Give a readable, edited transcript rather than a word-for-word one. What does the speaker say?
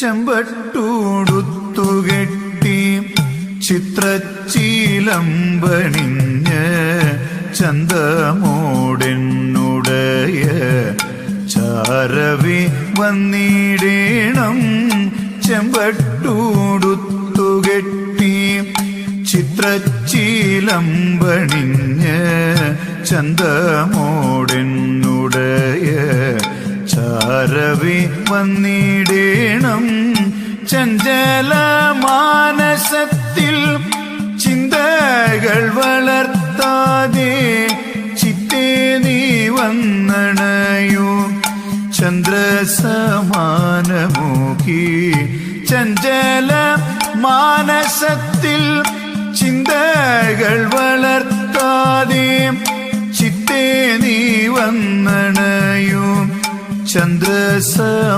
ചെമ്പട്ടൂടുത്തുകെട്ടി ചിത്രച്ചീലമ്പണിഞ്ഞ് ചന്തമോടെന്നുടയ ചാരവി വന്നിടേണം. ചെമ്പട്ടൂടുത്തുകെട്ടി ചിത്രച്ചീലമ്പണിഞ്ഞ് ചന്തമോടെന്നുടയ ചാരവി വന്നിടേണം. ചഞ്ചല മാനസത്തിൽ ചിന്തകൾ വളർത്താതെ ചിത്തേ നീ വന്നണയൂ. ചന്ദ്രസമാനമുഖി ചഞ്ചല മാനസത്തിൽ ചിന്തകൾ വളർത്താതെ ചിത്തേ നീ വന്നണയൂ. ചന്ദ്രസമാനമു